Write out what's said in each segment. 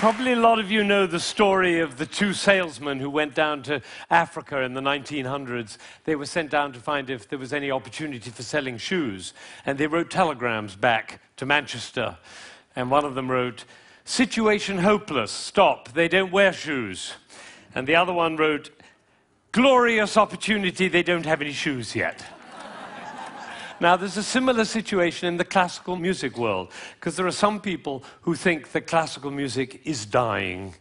Probably a lot of you know the story of the two salesmen who went down to Africa in the 1900s. They were sent down to find if there was any opportunity for selling shoes. And they wrote telegrams back to Manchester. And one of them wrote, "Situation hopeless, stop, they don't wear shoes." And the other one wrote, "Glorious opportunity, they don't have any shoes yet." Now, there's a similar situation in the classical music world, because there are some people who think that classical music is dying,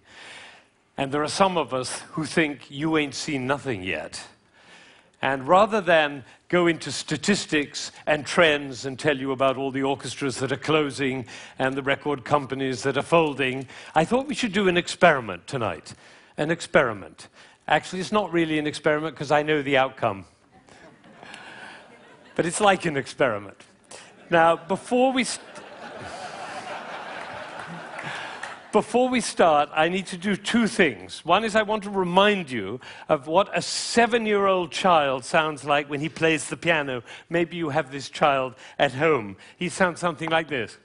and there are some of us who think you ain't seen nothing yet. And rather than go into statistics and trends and tell you about all the orchestras that are closing and the record companies that are folding, I thought we should do an experiment tonight. An experiment. Actually, it's not really an experiment because I know the outcome. But it's like an experiment. Now, before we start, I need to do two things. One is I want to remind you of what a 7-year-old child sounds like when he plays the piano. Maybe you have this child at home. He sounds something like this.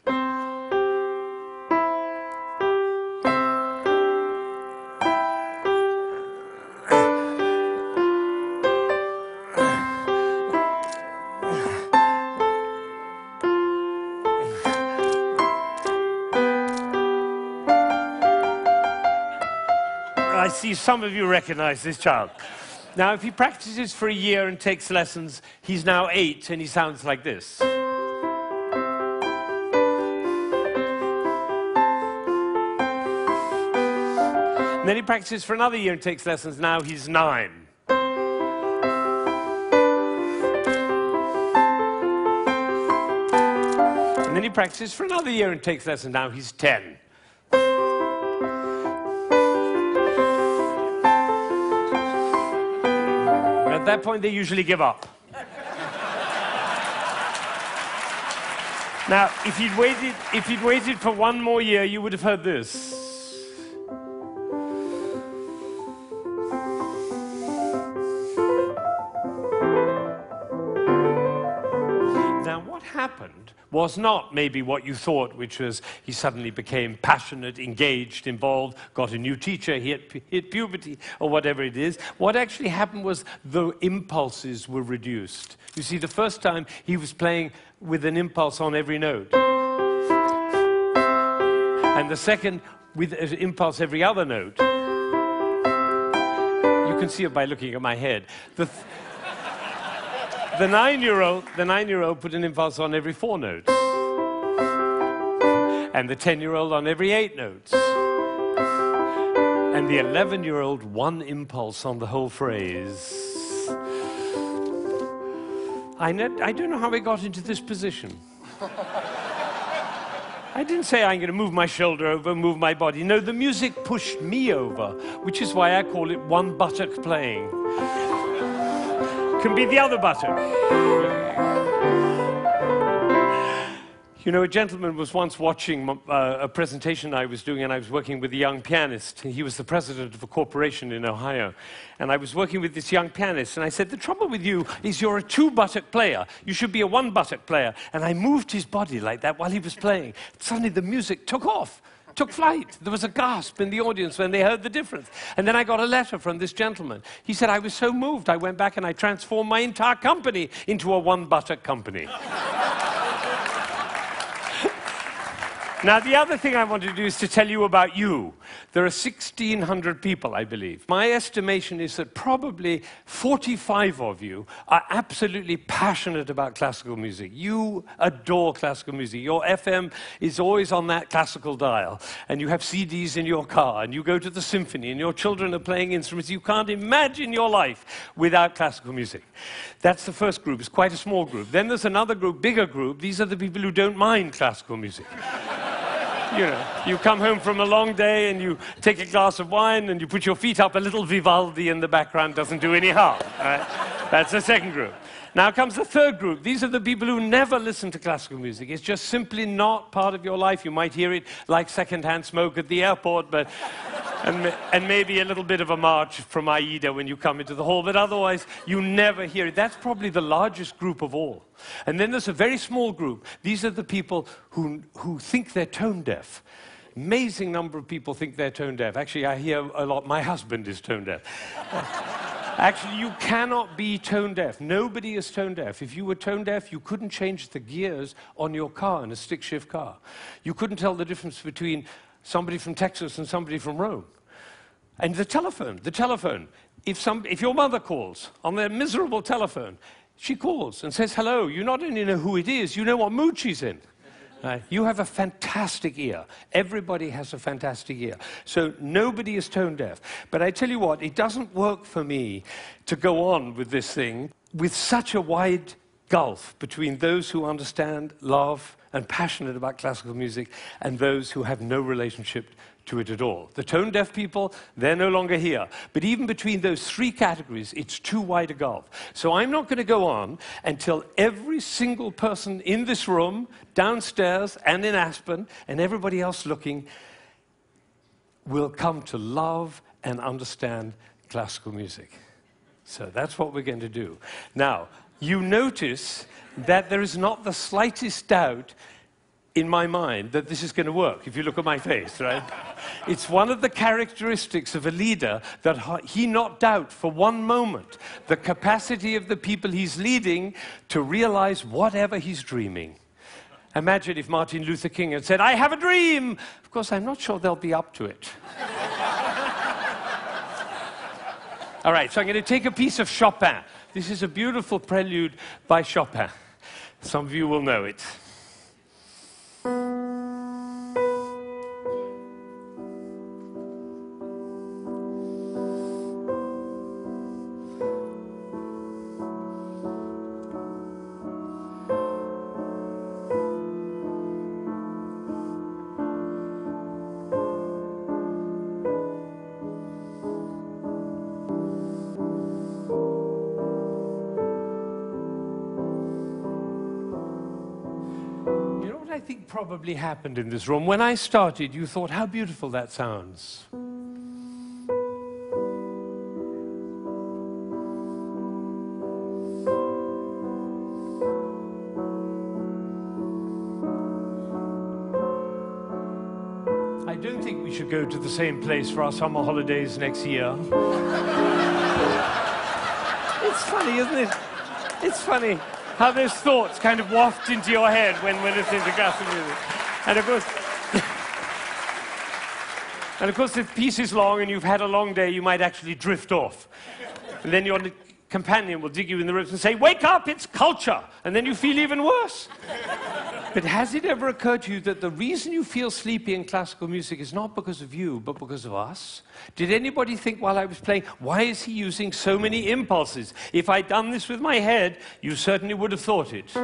I see some of you recognize this child. Now, if he practices for a year and takes lessons, he's now 8 and he sounds like this. And then he practices for another year and takes lessons, now he's 9. And then he practices for another year and takes lessons, now he's 10. At that point, they usually give up. Now, if you'd waited for one more year, you would have heard this. Now, what happened was not maybe what you thought, which was he suddenly became passionate, engaged, involved, got a new teacher, he hit puberty, or whatever it is. What actually happened was the impulses were reduced. You see, the first time he was playing with an impulse on every note. And the second, with an impulse every other note. You can see it by looking at my head. The 9-year-old put an impulse on every 4 notes. And the 10-year-old on every 8 notes. And the 11-year-old, one impulse on the whole phrase. I don't know how I got into this position. I didn't say I'm going to move my shoulder over, move my body. No, the music pushed me over, which is why I call it one buttock playing. Can be the other buttock. You know, a gentleman was once watching a presentation I was doing, and I was working with a young pianist. He was the president of a corporation in Ohio. And I was working with this young pianist, and I said, "The trouble with you is you're a 2-buttock player. You should be a 1-buttock player." And I moved his body like that while he was playing. Suddenly the music took off. Took flight. There was a gasp in the audience when they heard the difference. And then I got a letter from this gentleman. He said, "I was so moved, I went back and I transformed my entire company into a 1-buttock company." Now, the other thing I want to do is to tell you about you. There are 1,600 people, I believe. My estimation is that probably 45 of you are absolutely passionate about classical music. You adore classical music. Your FM is always on that classical dial, and you have CDs in your car, and you go to the symphony, and your children are playing instruments. You can't imagine your life without classical music. That's the first group. It's quite a small group. Then there's another group, bigger group. These are the people who don't mind classical music. You know, you come home from a long day and you take a glass of wine and you put your feet up, a little Vivaldi in the background doesn't do any harm. Right? That's the second group. Now comes the third group. These are the people who never listen to classical music. It's just simply not part of your life. You might hear it like secondhand smoke at the airport, but and maybe a little bit of a march from Aida when you come into the hall, but otherwise you never hear it. That's probably the largest group of all. And then there's a very small group. These are the people who think they're tone deaf. amazing number of people think they're tone deaf. Actually, I hear a lot, my husband is tone deaf. Actually, you cannot be tone deaf. Nobody is tone deaf. If you were tone deaf, you couldn't change the gears on your car in a stick-shift car. You couldn't tell the difference between somebody from Texas and somebody from Rome. And the telephone. If your mother calls on their miserable telephone, she calls and says hello. You not only know who it is, you know what mood she's in. You have a fantastic ear. Everybody has a fantastic ear. So nobody is tone deaf. But I tell you what, it doesn't work for me to go on with this thing with such a wide gulf between those who understand, love, and passionate about classical music and those who have no relationship to it at all. The tone-deaf people, they're no longer here. But even between those three categories, it's too wide a gulf. So I'm not going to go on until every single person in this room, downstairs and in Aspen, and everybody else looking, will come to love and understand classical music. So that's what we're going to do. Now, you notice that there is not the slightest doubt in my mind that this is going to work, if you look at my face, right? It's one of the characteristics of a leader that he not doubt for one moment the capacity of the people he's leading to realize whatever he's dreaming. Imagine if Martin Luther King had said, "I have a dream." Of course, I'm not sure they'll be up to it. All right, so I'm going to take a piece of Chopin. This is a beautiful prelude by Chopin. Some of you will know it. I think probably happened in this room. When I started, you thought, how beautiful that sounds. I don't think we should go to the same place for our summer holidays next year. It's funny, isn't it? It's funny how those thoughts kind of waft into your head when we're listening to classical music. And of course, if the piece is long and you've had a long day, you might actually drift off. And then your companion will dig you in the ribs and say, "Wake up, it's culture!" And then you feel even worse. But has it ever occurred to you that the reason you feel sleepy in classical music is not because of you, but because of us? Did anybody think while I was playing, why is he using so many impulses? If I'd done this with my head, you certainly would have thought it.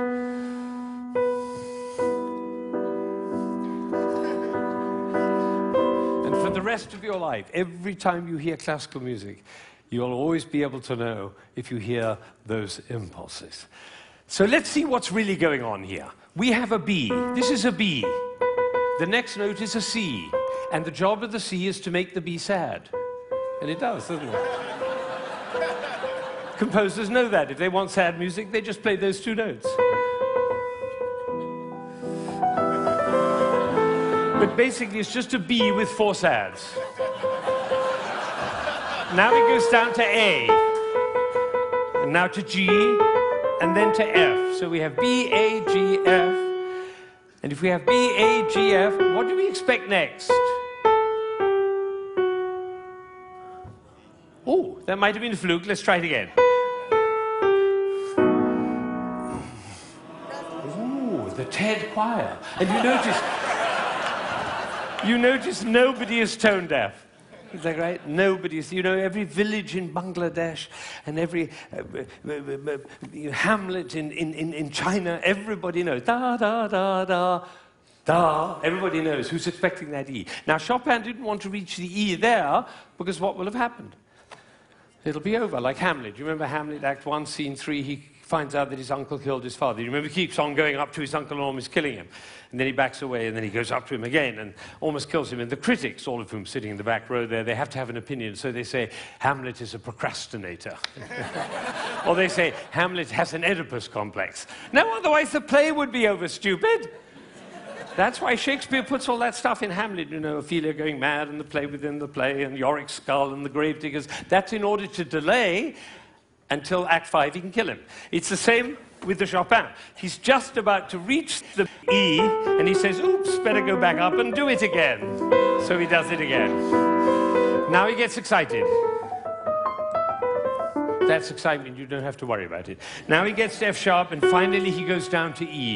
And for the rest of your life, every time you hear classical music, you'll always be able to know if you hear those impulses. So let's see what's really going on here. We have a B. This is a B. The next note is a C. And the job of the C is to make the B sad. And it does, doesn't it? Composers know that. If they want sad music, they just play those two notes. But basically, it's just a B with four sads. Now it goes down to A. And now to G. And then to F. So we have B, A, G, F. And if we have B, A, G, F, what do we expect next? Oh, that might have been a fluke. Let's try it again. Ooh, the TED choir. And you notice nobody is tone deaf. Is that right? Nobody's, you know, every village in Bangladesh and every hamlet in China, everybody knows. Da, da, da, da, da. Everybody knows who's expecting that E. Now, Chopin didn't want to reach the E there because what will have happened? It'll be over, like Hamlet. You remember Hamlet, Act 1, Scene 3, he finds out that his uncle killed his father. You remember he keeps on going up to his uncle and almost killing him. And then he backs away, and then he goes up to him again and almost kills him. And the critics, all of whom sitting in the back row there, they have to have an opinion. So they say, Hamlet is a procrastinator. Or they say, Hamlet has an Oedipus complex. No, otherwise the play would be over, stupid. That's why Shakespeare puts all that stuff in Hamlet, you know, Ophelia going mad and the play within the play and Yorick's skull and the gravediggers. That's in order to delay until Act 5 he can kill him. It's the same with the Chopin. He's just about to reach the E and he says, oops, better go back up and do it again. So he does it again. Now he gets excited. That's excitement, you don't have to worry about it. Now he gets to F sharp and finally he goes down to E.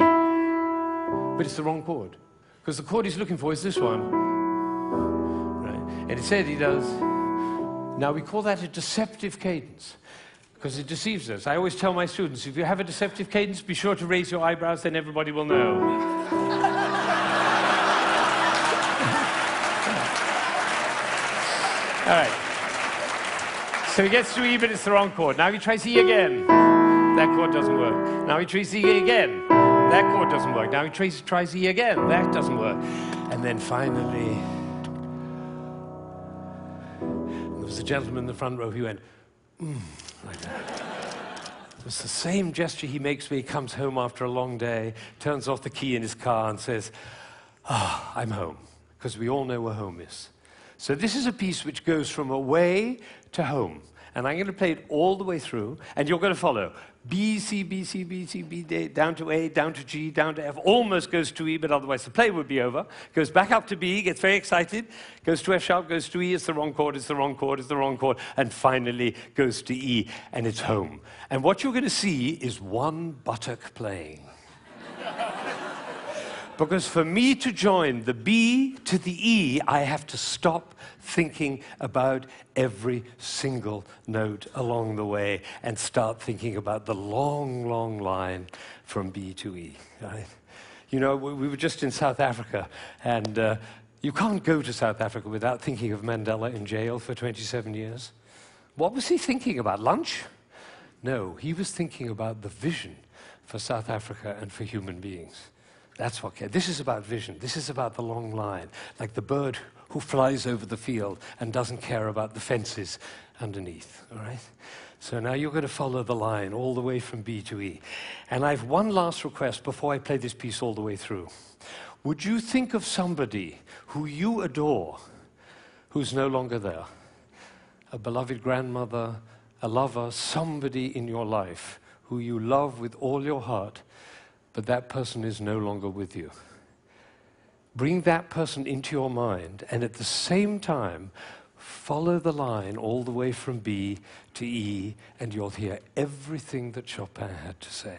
But it's the wrong chord. Because the chord he's looking for is this one. Right. And instead he does. Now we call that a deceptive cadence. Because it deceives us. I always tell my students, if you have a deceptive cadence, be sure to raise your eyebrows, then everybody will know. All right. So he gets to E, but it's the wrong chord. Now he tries E again. That chord doesn't work. Now he tries E again. That chord doesn't work. Now he tries E again. That doesn't work. And then finally, there was a gentleman in the front row who went, like that. It's the same gesture he makes when he comes home after a long day, turns off the key in his car and says, I'm home. Because we all know where home is. So this is a piece which goes from away to home. And I'm going to play it all the way through, and you're going to follow. B, C, B, C, B, C, B, D, down to A, down to G, down to F, almost goes to E, but otherwise the play would be over. Goes back up to B, gets very excited, goes to F sharp, goes to E, it's the wrong chord, it's the wrong chord, it's the wrong chord, and finally goes to E, and it's home. And what you're going to see is one buttock playing. Because for me to join the B to the E, I have to stop thinking about every single note along the way and start thinking about the long, long line from B to E. Right? You know, we were just in South Africa, and you can't go to South Africa without thinking of Mandela in jail for 27 years. What was he thinking about? Lunch? No, he was thinking about the vision for South Africa and for human beings. That's what cares. This is about vision. This is about the long line, like the bird who flies over the field and doesn't care about the fences underneath, all right? So now you're going to follow the line all the way from B to E. And I have one last request before I play this piece all the way through. Would you think of somebody who you adore who's no longer there? A beloved grandmother, a lover, somebody in your life who you love with all your heart, but that person is no longer with you. Bring that person into your mind, and at the same time, follow the line all the way from B to E, and you'll hear everything that Chopin had to say.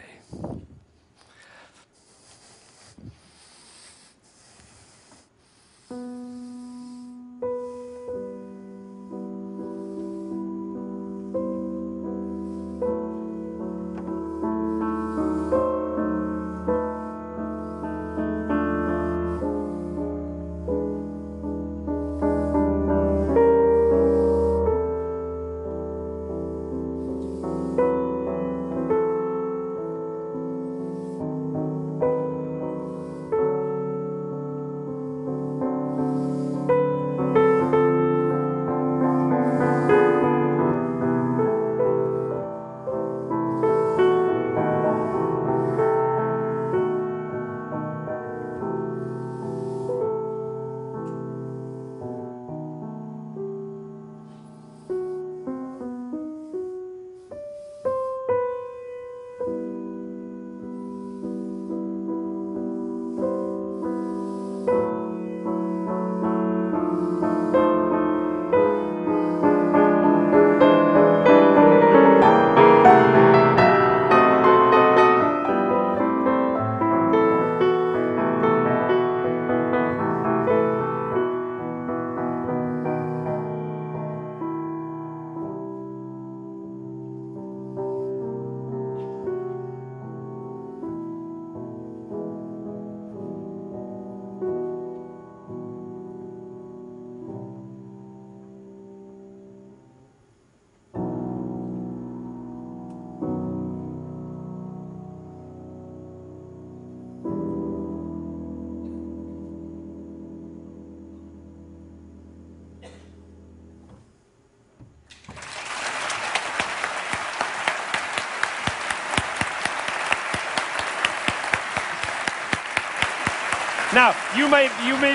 Now, you may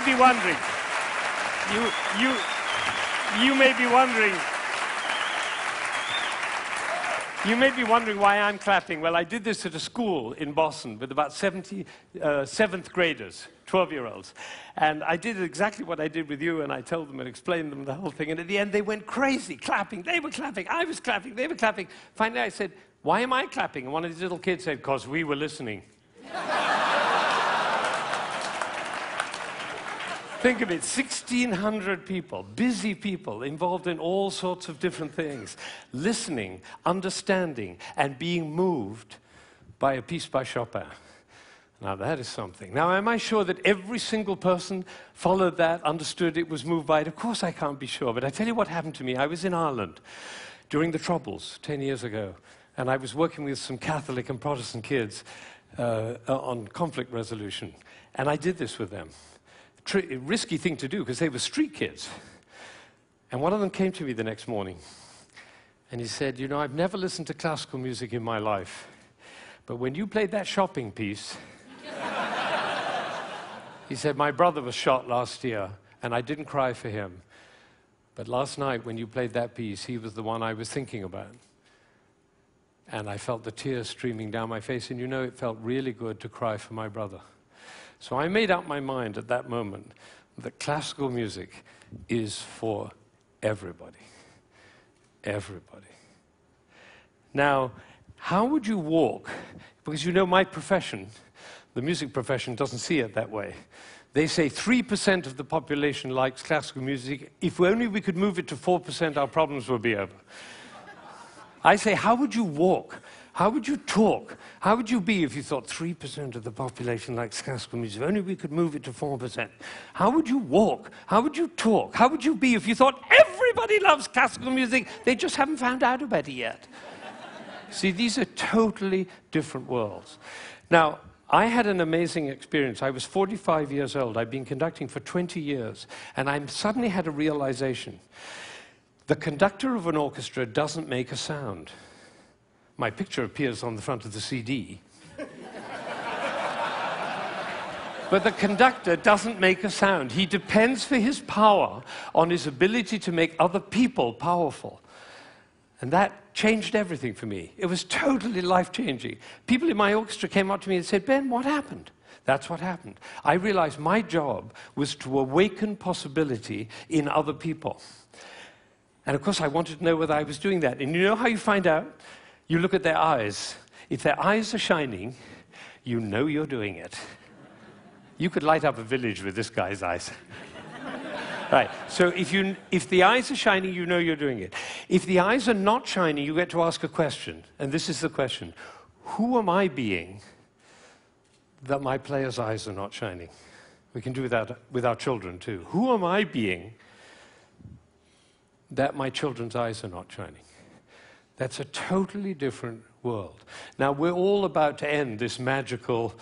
be wondering, you may be wondering, you may be wondering why I'm clapping. Well, I did this at a school in Boston with about 70 seventh graders, 12-year-olds. And I did exactly what I did with you, and I told them and explained them the whole thing. And at the end, they went crazy, clapping. They were clapping, I was clapping, they were clapping. Finally, I said, why am I clapping? And one of these little kids said, because we were listening. Think of it, 1,600 people, busy people, involved in all sorts of different things, listening, understanding, and being moved by a piece by Chopin. Now, that is something. Now, am I sure that every single person followed that, understood it, was moved by it? Of course I can't be sure, but I tell you what happened to me. I was in Ireland during the Troubles 10 years ago, and I was working with some Catholic and Protestant kids on conflict resolution, and I did this with them. Risky thing to do, because they were street kids. And one of them came to me the next morning, and he said, you know, I've never listened to classical music in my life, but when you played that shopping piece, he said, my brother was shot last year, and I didn't cry for him. But last night, when you played that piece, he was the one I was thinking about. And I felt the tears streaming down my face, and you know, it felt really good to cry for my brother. So I made up my mind at that moment that classical music is for everybody. Everybody. Now, how would you walk? Because you know my profession, the music profession, doesn't see it that way. They say 3% of the population likes classical music. If only we could move it to 4%, our problems would be over. I say, how would you walk? How would you talk? How would you be if you thought 3% of the population likes classical music? If only we could move it to 4%. How would you walk? How would you talk? How would you be if you thought everybody loves classical music? They just haven't found out about it yet. See, these are totally different worlds. Now, I had an amazing experience. I was 45 years old. I'd been conducting for 20 years, and I suddenly had a realization. The conductor of an orchestra doesn't make a sound. My picture appears on the front of the CD. But the conductor doesn't make a sound. He depends for his power on his ability to make other people powerful. And that changed everything for me. It was totally life-changing. People in my orchestra came up to me and said, Ben, what happened? That's what happened. I realized my job was to awaken possibility in other people. And of course, I wanted to know whether I was doing that. And you know how you find out? You look at their eyes. If their eyes are shining, you know you're doing it. You could light up a village with this guy's eyes. Right, so if the eyes are shining, you know you're doing it. If the eyes are not shining, you get to ask a question. And this is the question. Who am I being that my player's eyes are not shining? We can do that with our children too. Who am I being that my children's eyes are not shining? That's a totally different world. Now, we're all about to end this magical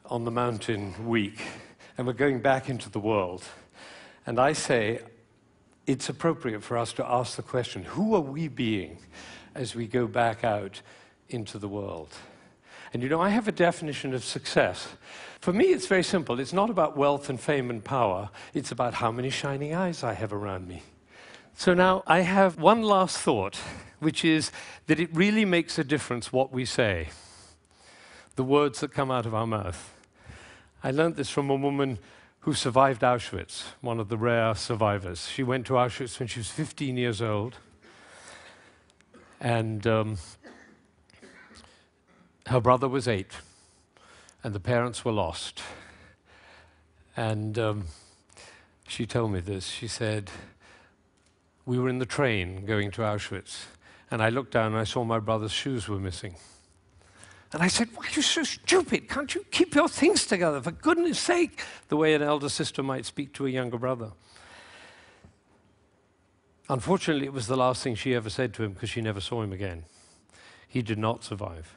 on the mountain week, and we're going back into the world. And I say it's appropriate for us to ask the question, who are we being as we go back out into the world? And you know, I have a definition of success. For me, it's very simple. It's not about wealth and fame and power. It's about how many shining eyes I have around me. So now I have one last thought, which is that it really makes a difference what we say, the words that come out of our mouth. I learned this from a woman who survived Auschwitz, one of the rare survivors. She went to Auschwitz when she was 15 years old, and her brother was 8, and the parents were lost. And she told me this. She said, we were in the train going to Auschwitz, and I looked down and I saw my brother's shoes were missing. And I said, why are you so stupid? Can't you keep your things together, for goodness sake? The way an elder sister might speak to a younger brother. Unfortunately, it was the last thing she ever said to him, because she never saw him again. He did not survive.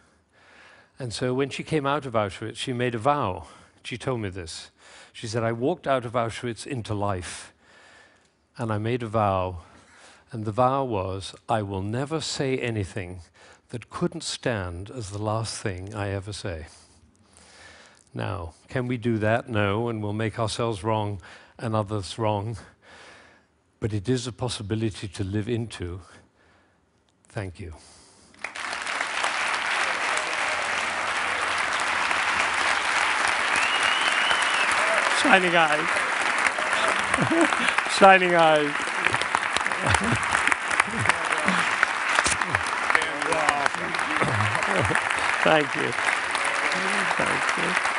And so when she came out of Auschwitz, she made a vow. She told me this. She said, I walked out of Auschwitz into life, and I made a vow, and the vow was, I will never say anything that couldn't stand as the last thing I ever say. Now, can we do that? No, and we'll make ourselves wrong and others wrong. But it is a possibility to live into. Thank you. Shining eyes. Shining eyes. Thank you. Thank you.